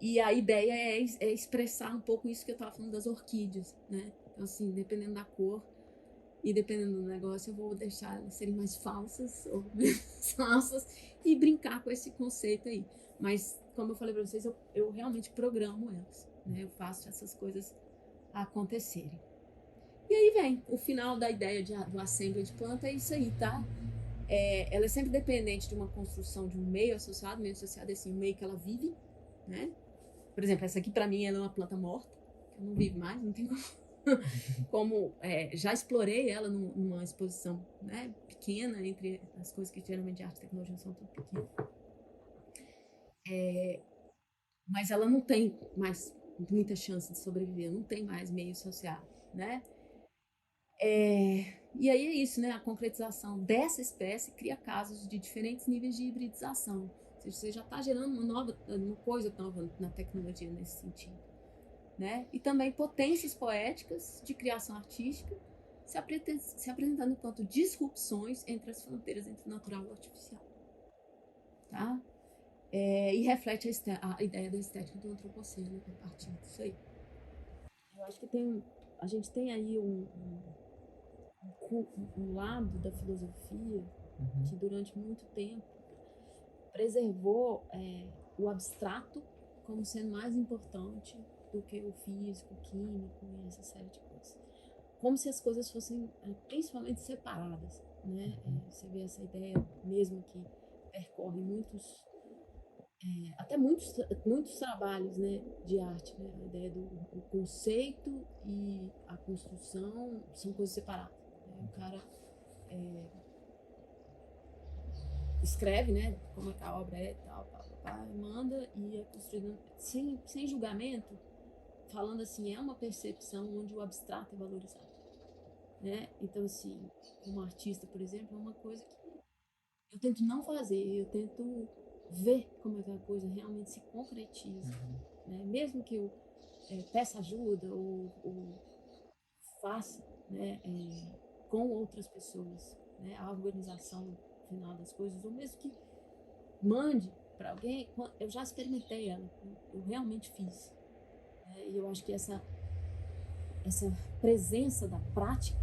E a ideia é expressar um pouco isso que eu estava falando das orquídeas, né? Então, assim, dependendo da cor e dependendo do negócio, eu vou deixar elas serem mais falsas ou menos falsas e brincar com esse conceito aí. Mas, como eu falei para vocês, eu realmente programo elas, né? Eu faço essas coisas acontecerem. E aí vem o final da ideia do assembly de planta, é isso aí, tá? Ela é sempre dependente de uma construção de um meio associado assim, um meio que ela vive, né? Por exemplo, essa aqui para mim ela é uma planta morta, que não vive mais, não tem como já explorei ela numa exposição, né, pequena, entre as coisas que geralmente de arte e tecnologia são tudo pequenas. Mas ela não tem mais muita chance de sobreviver, não tem mais meio social, né? E aí é isso, né? A concretização dessa espécie cria casos de diferentes níveis de hibridização. Ou seja, você já está gerando uma coisa nova na tecnologia nesse sentido, né? E também potências poéticas de criação artística se apresentando enquanto disrupções entre as fronteiras entre o natural e o artificial, tá? E reflete a ideia da estética do antropoceno a partir disso aí. Eu acho que a gente tem aí um lado da filosofia que durante muito tempo preservou o abstrato como sendo mais importante do que o físico, o químico e essa série de coisas. Como se as coisas fossem principalmente separadas, né? Você vê essa ideia mesmo que percorre até muitos trabalhos, né, de arte, né? A ideia do conceito e a construção são coisas separadas. O cara escreve, né, como é que a obra é e tal, manda e é construído sem julgamento, falando assim, é uma percepção onde o abstrato é valorizado, né? Então, assim, como artista, por exemplo, é uma coisa que eu tento não fazer, eu tento ver como é que a coisa realmente se concretiza, né? Mesmo que eu peça ajuda ou faça, né, com outras pessoas, né, a organização final das coisas, ou mesmo que mande para alguém, eu já experimentei ela, eu realmente fiz. E eu acho que essa presença da prática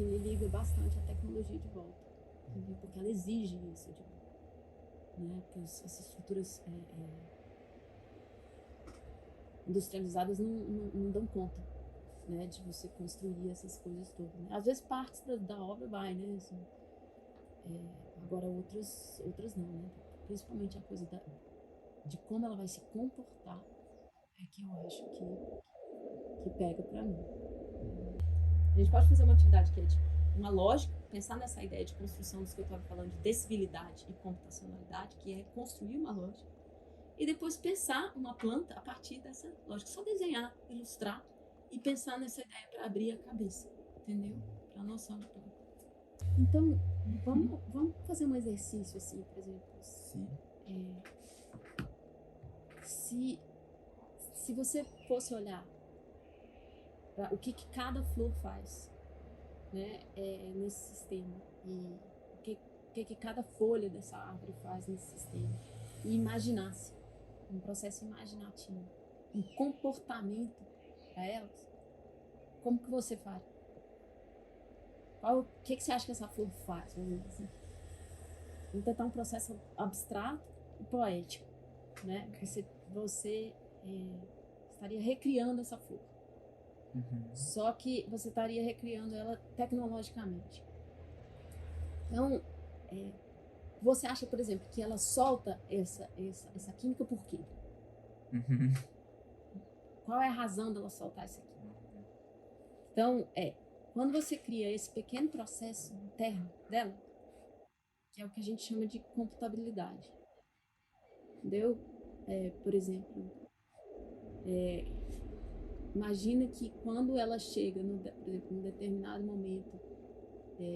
que me liga bastante à tecnologia de volta, entendeu? Porque ela exige isso de volta, né? Porque as estruturas industrializadas não dão conta, né, de você construir essas coisas todas, né? Às vezes partes da obra vai, né, assim, agora outras não, né? Principalmente a coisa de como ela vai se comportar é que eu acho que pega pra mim. A gente pode fazer uma atividade que é de uma lógica, pensar nessa ideia de construção dos que eu estava falando, de decibilidade e computacionalidade, que é construir uma lógica, e depois pensar uma planta a partir dessa lógica. Só desenhar, ilustrar e pensar nessa ideia para abrir a cabeça, entendeu? Para a noção de planta. Então, vamos fazer um exercício assim, por exemplo. Sim. Se você fosse olhar para o que cada flor faz, né, nesse sistema, e o que cada folha dessa árvore faz nesse sistema, e imaginasse um processo imaginativo, um comportamento para elas, como que você faz? O que você acha que essa flor faz? Vamos dizer assim. Vamos tentar um processo abstrato e poético, né? Você estaria recriando essa flor. Só que você estaria recriando ela tecnologicamente. Então, você acha, por exemplo, que ela solta essa química por quê? Qual é a razão dela soltar essa química? Então, quando você cria esse pequeno processo interno dela, que é o que a gente chama de computabilidade, entendeu? Por exemplo, imagina que quando ela chega, por exemplo, num determinado momento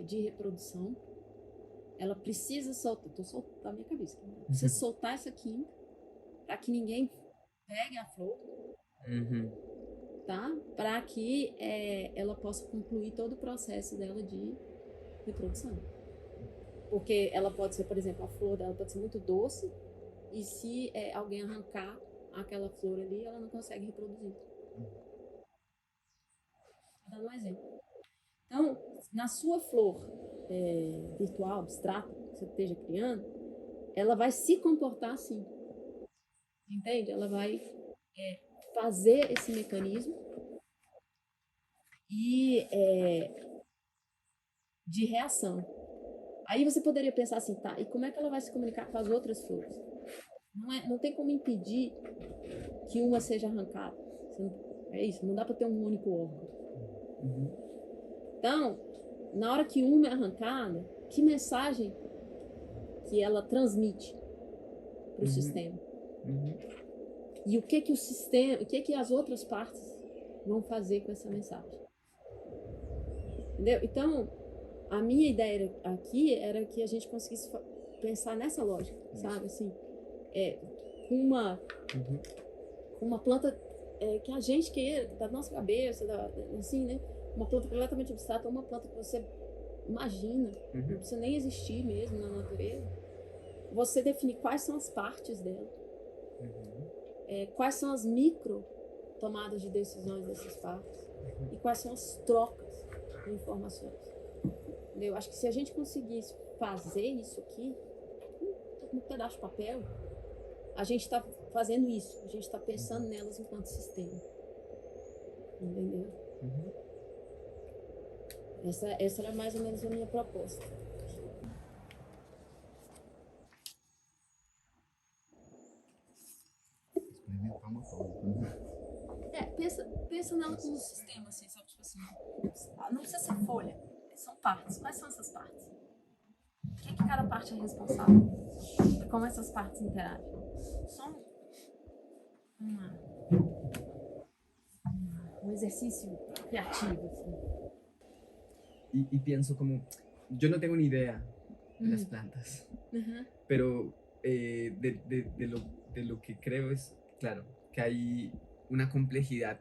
de reprodução, ela precisa soltar, estou soltando da minha cabeça, precisa soltar essa química para que ninguém pegue a flor, tá? Para que ela possa concluir todo o processo dela de reprodução. Porque ela pode ser, por exemplo, a flor dela pode ser muito doce, e se alguém arrancar aquela flor ali, ela não consegue reproduzir. Vou dar um exemplo. Então, na sua flor virtual, abstrata, que você esteja criando, ela vai se comportar assim. Entende? Ela vai fazer esse mecanismo de reação. Aí você poderia pensar assim, tá, e como é que ela vai se comunicar com as outras flores? Não tem como impedir que uma seja arrancada. É isso, não dá para ter um único órgão. Então, na hora que uma é arrancada, que mensagem que ela transmite para o sistema? E o que o sistema, o que as outras partes vão fazer com essa mensagem? Entendeu? Então, a minha ideia aqui era que a gente conseguisse pensar nessa lógica, sabe? Assim, com uma planta que a gente queira, da nossa cabeça, assim, né? Uma planta completamente abstrata, uma planta que você imagina, não precisa nem existir mesmo na natureza. Você definir quais são as partes dela, quais são as micro tomadas de decisões dessas partes e quais são as trocas de informações. Eu acho que se a gente conseguisse fazer isso aqui, um pedaço de papel, a gente está fazendo isso, a gente está pensando nelas enquanto sistema. Entendeu? Essa era mais ou menos a minha proposta. Experimentar uma coisa. Pensa nela como um sistema, assim, sabe? Tipo assim, não precisa ser folha, são partes. Quais são essas partes? O que cada parte é responsável? E como essas partes interagem? Só um exercício criativo, assim. Y pienso como, yo no tengo ni idea de las plantas, pero de lo que creo es, claro, que hay una complejidad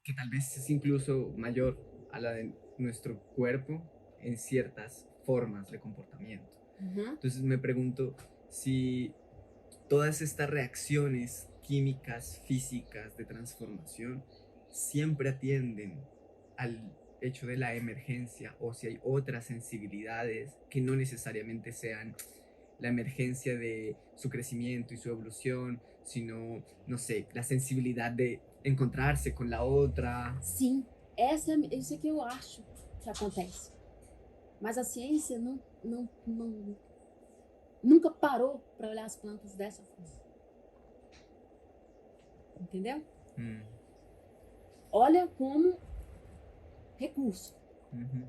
que tal vez es incluso mayor a la de nuestro cuerpo en ciertas formas de comportamiento. Entonces me pregunto si todas estas reacciones químicas, físicas, de transformación, siempre atienden hecho de la emergencia o si hay otras sensibilidades que no necesariamente sean la emergencia de su crecimiento y su evolución, sino, no sé, la sensibilidad de encontrarse con la otra. Sim, isso é que eu acho que acontece. Mas a ciência nunca parou para olhar as plantas dessa forma. Entendeu? Olha como recurso. Uhum.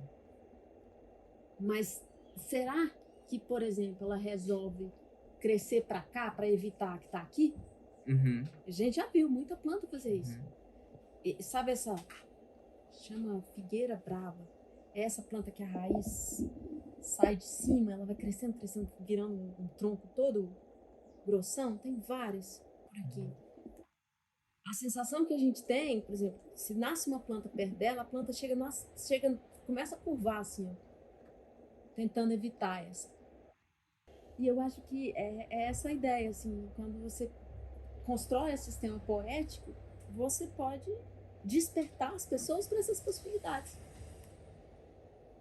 Mas será que, por exemplo, ela resolve crescer para cá para evitar que tá aqui? Uhum. A gente já viu muita planta fazer isso. Uhum. E, sabe essa chama figueira brava? É essa planta que a raiz sai de cima, ela vai crescendo, crescendo, virando um tronco todo grossão. Tem várias por aqui. A sensação que a gente tem, por exemplo, se nasce uma planta perto dela, a planta começa a curvar assim, ó, tentando evitar essa. E eu acho que é essa a ideia, assim, quando você constrói esse sistema poético, você pode despertar as pessoas para essas possibilidades,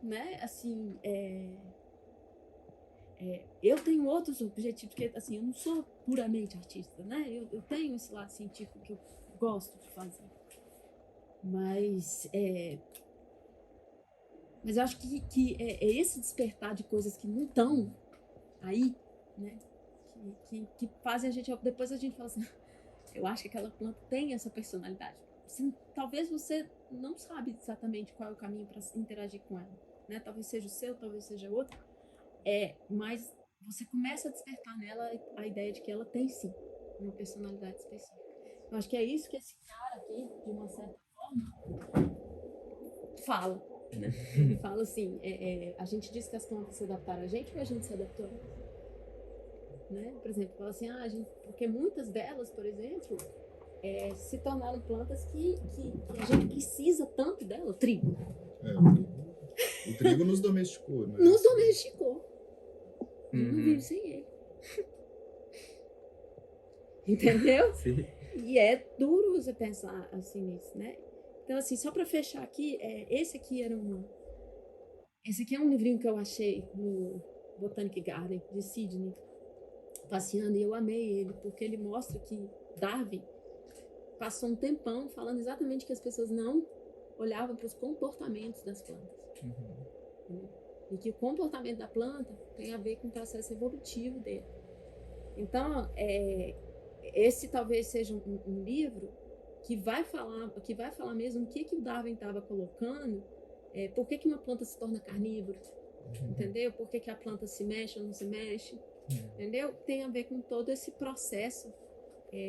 né? Assim, eu tenho outros objetivos, porque assim, eu não sou puramente artista, né? Eu tenho esse lado científico que eu gosto de fazer, mas eu acho que é esse despertar de coisas que não estão aí, né? Que fazem a gente, depois a gente fala assim, eu acho que aquela planta tem essa personalidade. Assim, talvez você não sabe exatamente qual é o caminho para interagir com ela, né? Talvez seja o seu, talvez seja outro, mas você começa a despertar nela a ideia de que ela tem sim uma personalidade específica. Eu acho que é isso que esse cara aqui, de uma certa forma, fala, né? Ele fala assim, a gente diz que as plantas se adaptaram a gente ou a gente se adaptou a elas? Né? Por exemplo, fala assim, porque muitas delas, por exemplo, se tornaram plantas que a gente precisa tanto dela, o trigo. O trigo nos domesticou, né? Nos domesticou. Eu não Uhum. vivo sem ele. Entendeu? Sim. E é duro você pensar assim nisso, né? Então, assim, só para fechar aqui, esse aqui é um livrinho que eu achei no Botanic Garden, de Sydney, passeando, e eu amei ele, porque ele mostra que Darwin passou um tempão falando exatamente que as pessoas não olhavam para os comportamentos das plantas. Uhum. E que o comportamento da planta tem a ver com o processo evolutivo dele. Então, esse talvez seja um livro que vai falar mesmo o que o Darwin estava colocando, por que uma planta se torna carnívora, entendeu? Por que a planta se mexe ou não se mexe, entendeu? Tem a ver com todo esse processo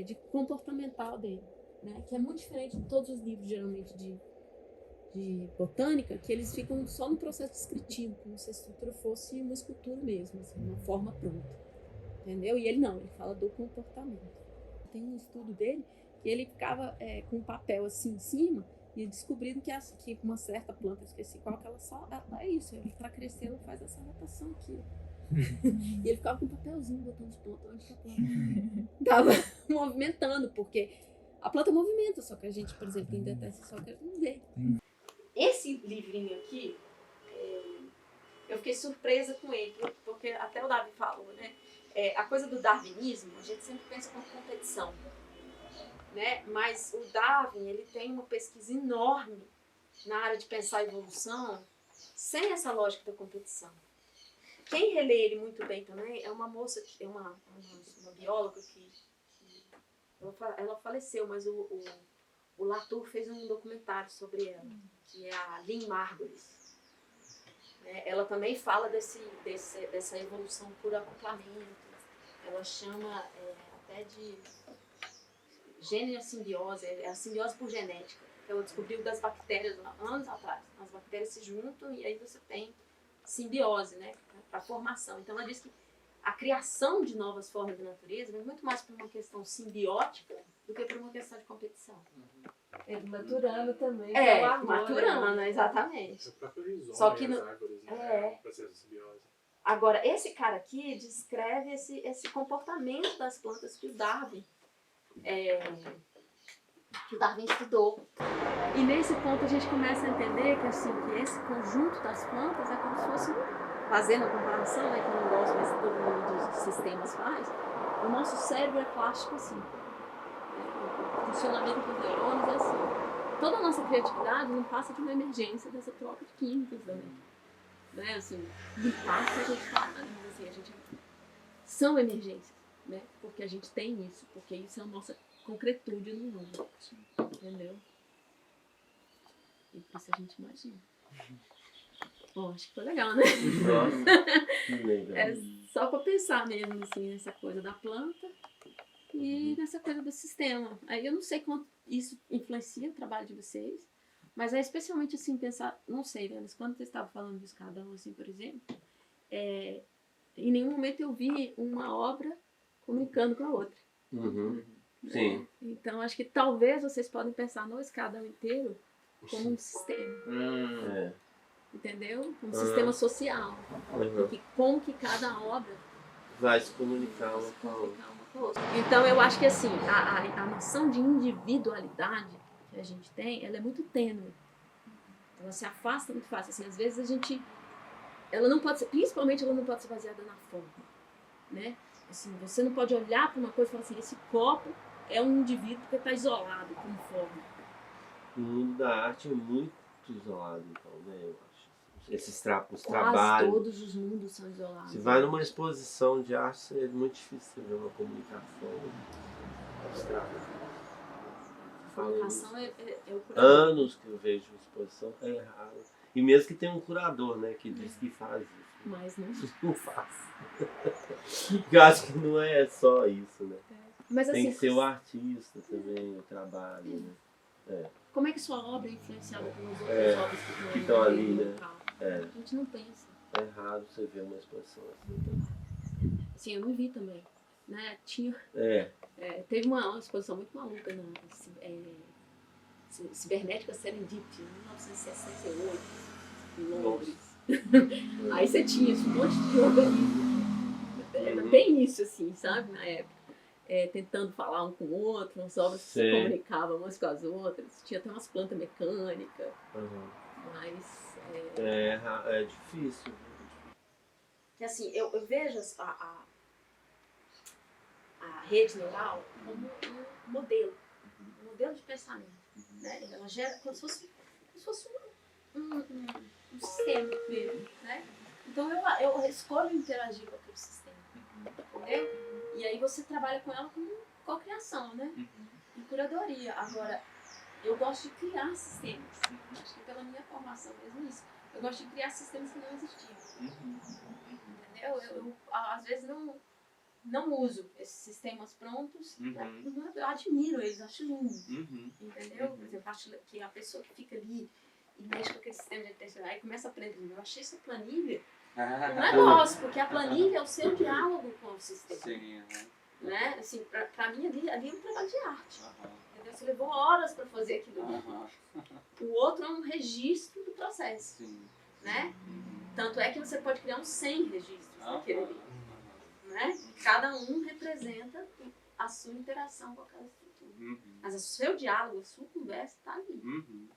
de comportamental dele, né? Que é muito diferente de todos os livros, geralmente, de botânica, que eles ficam só no processo descritivo, como se a estrutura fosse uma escultura mesmo, assim, uma forma pronta, entendeu? E ele não, ele fala do comportamento. Tem um estudo dele que ele ficava com um papel assim em cima e descobrindo que uma certa planta, eu esqueci qual, que ela é isso, para crescer ela faz essa rotação aqui. E ele ficava com um papelzinho botando os pontos onde que a planta estava movimentando, porque a planta movimenta, só que a gente, por exemplo, em detesta só que não vê. Esse livrinho aqui, eu fiquei surpresa com ele, porque até o Davi falou, né? A coisa do darwinismo, a gente sempre pensa como competição, né? Mas o Darwin, ele tem uma pesquisa enorme na área de pensar a evolução sem essa lógica da competição. Quem relê ele muito bem também é uma moça, uma bióloga que ela faleceu, mas o Latour fez um documentário sobre ela, que é a Lynn Margulis. Ela também fala dessa evolução por acoplamento. Ela chama até de genesimbiose, a simbiose por genética, que ela descobriu das bactérias anos atrás. As bactérias se juntam e aí você tem simbiose, né, para formação. Então ela diz que a criação de novas formas de natureza vem muito mais por uma questão simbiótica do que por uma questão de competição. Maturando também. Maturando, exatamente. O próprio rizoma Só que e as árvores, né? O processo de simbiose. Agora, esse cara aqui descreve esse comportamento das plantas que o Darwin que o Darwin estudou. E nesse ponto a gente começa a entender que, assim, que esse conjunto das plantas é como se fosse, fazendo a comparação, né, que eu não gosto, mas todo mundo dos sistemas faz, o nosso cérebro é plástico assim. O funcionamento dos neurônios é assim. Toda a nossa criatividade não passa de uma emergência dessa troca de químicos também. Né? Assim, não passa a gente fala, né? Mas assim, a gente são emergências, né? Porque a gente tem isso, porque isso é a nossa concretude no mundo. Entendeu? E por isso a gente imagina. Bom, acho que foi legal, né? Nossa, que legal. É só para pensar mesmo, assim, nessa coisa da planta e nessa coisa do sistema. Aí eu não sei quanto isso influencia o trabalho de vocês, mas é especialmente assim, pensar, não sei, né, mas quando vocês estavam falando de escadão, assim, por exemplo, em nenhum momento eu vi uma obra comunicando com a outra. Uhum. Sim. Então acho que talvez vocês podem pensar no escadão inteiro como um sistema. É. Entendeu? Um sistema social. E como que cada obra vai se comunicar uma com a outra. Então eu acho que assim, a noção de individualidade que a gente tem, ela é muito tênue. Ela se afasta muito fácil. Assim, às vezes a gente, ela não pode ser, principalmente ela não pode ser baseada na forma, né? Assim, você não pode olhar para uma coisa e falar assim, esse copo é um indivíduo que está isolado como forma. O mundo da arte é muito isolado, então, né? Eu acho. Os Quase trabalhos. todos os mundos são isolados. Se vai numa exposição de arte, é muito difícil ver uma comunicação abstrata. A comunicação é o curador. Anos que eu vejo exposição, é errado. E mesmo que tem um curador, né, que diz que faz isso. Mas não faz. Eu acho que não é só isso, né? Mas, tem assim, que ser o artista também, o trabalho, né? Como é que sua obra é influenciada pelas outras obras que estão ali, né? A gente não pensa. É errado você ver uma exposição assim. Sim, eu não vi também. Né? Tinha, teve uma exposição muito maluca na Cibernética Serendipity, em 1968, em Londres. Aí você tinha um monte de organismos. Era bem isso, assim, sabe? Na época. Tentando falar um com o outro, umas obras que se comunicavam umas com as outras. Tinha até umas plantas mecânicas. Mas é difícil. Que assim, eu vejo a rede neural como um modelo de pensamento. Né? Ela gera como se fosse um sistema mesmo. Né? Então eu escolho interagir com aquele sistema. Entendeu? E aí você trabalha com ela como cocriação, né? E curadoria. Agora, eu gosto de criar sistemas. Acho que pela minha formação mesmo isso. Eu gosto de criar sistemas que não existiam. Entendeu? Eu às vezes não uso esses sistemas prontos. Né? Eu admiro eles, acho lindo. Entendeu? Por exemplo, acho que a pessoa que fica ali e mexe com aquele sistema de intenção e começa a aprender. Eu achei essa planilha um negócio, porque a planilha é o seu diálogo com o sistema. Sim, né? Assim, pra mim ali é um trabalho de arte. Entendeu? Você levou horas para fazer aquilo ali. O outro é um registro do processo. Né? Tanto é que você pode criar uns 100 registros daquele ali. Né? Cada um representa a sua interação com aquela estrutura. Mas o seu diálogo, a sua conversa está ali.